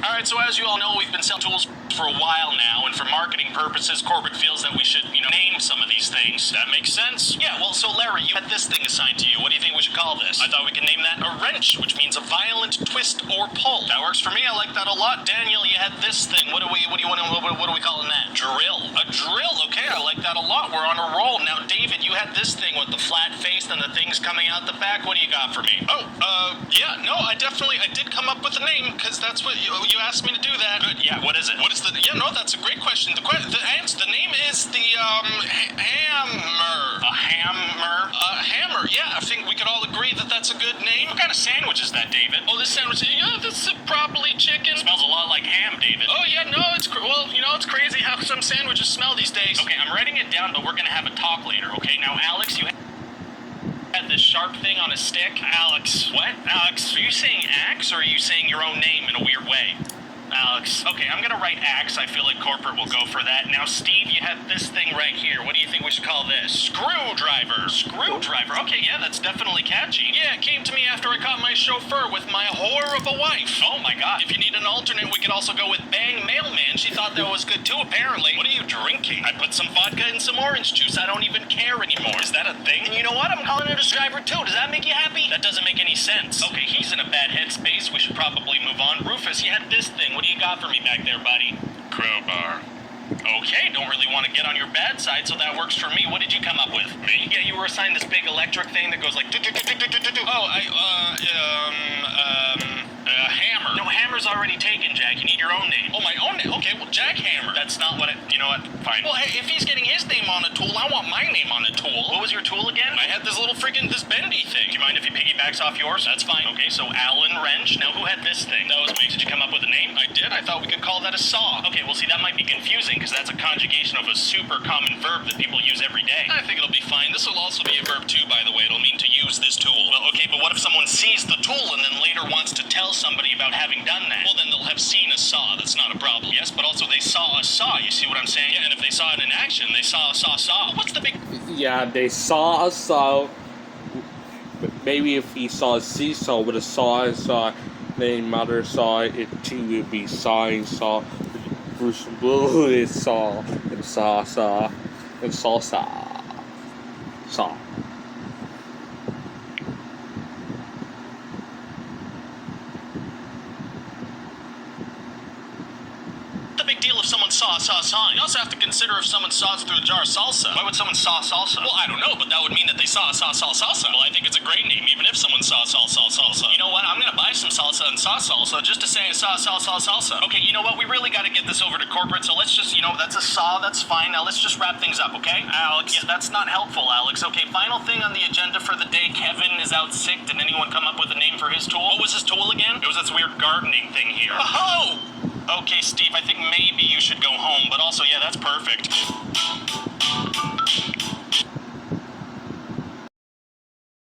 All right, so as you all know, we've been selling tools for a while now, and for marketing purposes, corporate feels that we should, name some of these things. That makes sense? Yeah, well, so Larry, you had this thing assigned to you. What do you think we should call this? I thought we could name that a wrench, which means a violent twist or pull. That works for me. I like that a lot. Daniel, you had this thing. What are we calling that? Drill. A drill. Okay, I like that a lot. We're on a roll. Now, David, you had this thing with the flat face and the things coming out the back. What do you got for me? Yeah, no, I did come up with a name, because that's what you asked me to do that. Good, yeah, what is it? That's a great question. The name is the, hammer. A hammer? A hammer, yeah, I think we could all agree that that's a good name. What kind of sandwich is that, David? Oh, this sandwich, this is probably chicken. Smells a lot like ham, David. Oh, yeah, no, it's crazy how some sandwiches smell these days. Okay, I'm writing it down, but we're gonna have a talk later, okay? Now, Alex, you had this sharp thing on a stick. Alex. What? Alex, are you saying axe, or are you saying your own name in a weird way? Alex. Okay, I'm gonna write axe. I feel like corporate will go for that. Now, Steve, you had this thing right here. What do you think we should call this? Screwdriver. Screwdriver. Okay, yeah, that's definitely catchy. Yeah, it came to me after I caught my chauffeur with my whore of a wife. Oh my god. If you need an alternate, we could also go with Bang Mailman. She thought that was good too, apparently. What are you drinking? I put some vodka in some orange juice. I don't even care anymore. Is that a thing? And you know what? I'm calling it a driver too. Does that make you happy? That doesn't make any sense. Okay, he's in a bad headspace. We should probably move on. Rufus, you had this thing. What do you got for me back there, buddy? Crowbar. Okay, don't really want to get on your bad side, so that works for me. What did you come up with? Me? Yeah, you were assigned this big electric thing that goes like do-do-do-do-do-do-do. Oh, hammer. No, hammer's already taken, Jack. You need your own name. Oh, my own name? Okay, well, Jack Hammer. That's not what you know what? Fine. Well, hey, if he's getting his name on a tool, I want my name on a tool. What was your tool again? I had this little this bendy thing. Do you mind if he piggybacks off yours? That's fine. Okay, so Allen Wrench. Now, who had this thing? That was me. Did you come up with a name? I did. I thought we could call that a saw. Okay, well, see, that might be confusing, because that's a conjugation of a super common verb that people use every day. I think it'll be fine. This will also be a verb, too, by the way. It'll mean to use this tool. Well, okay, but what if someone sees the tool and then later wants to tell somebody about having done that? Well, then they'll have seen a saw. That's not a problem. Yes, but also they saw a saw. You see what I'm saying? Yeah, and if they saw it in action, they saw a saw. What's the big... Yeah, they saw a saw. Maybe if he saw a seesaw with a saw, then mother saw it too, it would be sawing saw. Bruce Willis saw and saw and saw. Big deal if someone saw. You also have to consider if someone saws through a jar of salsa. Why would someone saw salsa? Well, I don't know, but that would mean that they saw salsa. Well, I think it's a great name, even if someone saw salsa. You know what? I'm gonna buy some salsa and saw salsa just to say I saw salsa. Okay, you know what? We really gotta get this over to corporate, so let's just, that's a saw, that's fine. Now let's just wrap things up, okay? Alex. Yeah, that's not helpful, Alex. Okay, final thing on the agenda for the day. Kevin is out sick. Did anyone come up with a name for his tool? What was his tool again? It was this weird gardening thing here. Oh! Okay, Steve, I think maybe you should go home, but also, yeah, that's perfect.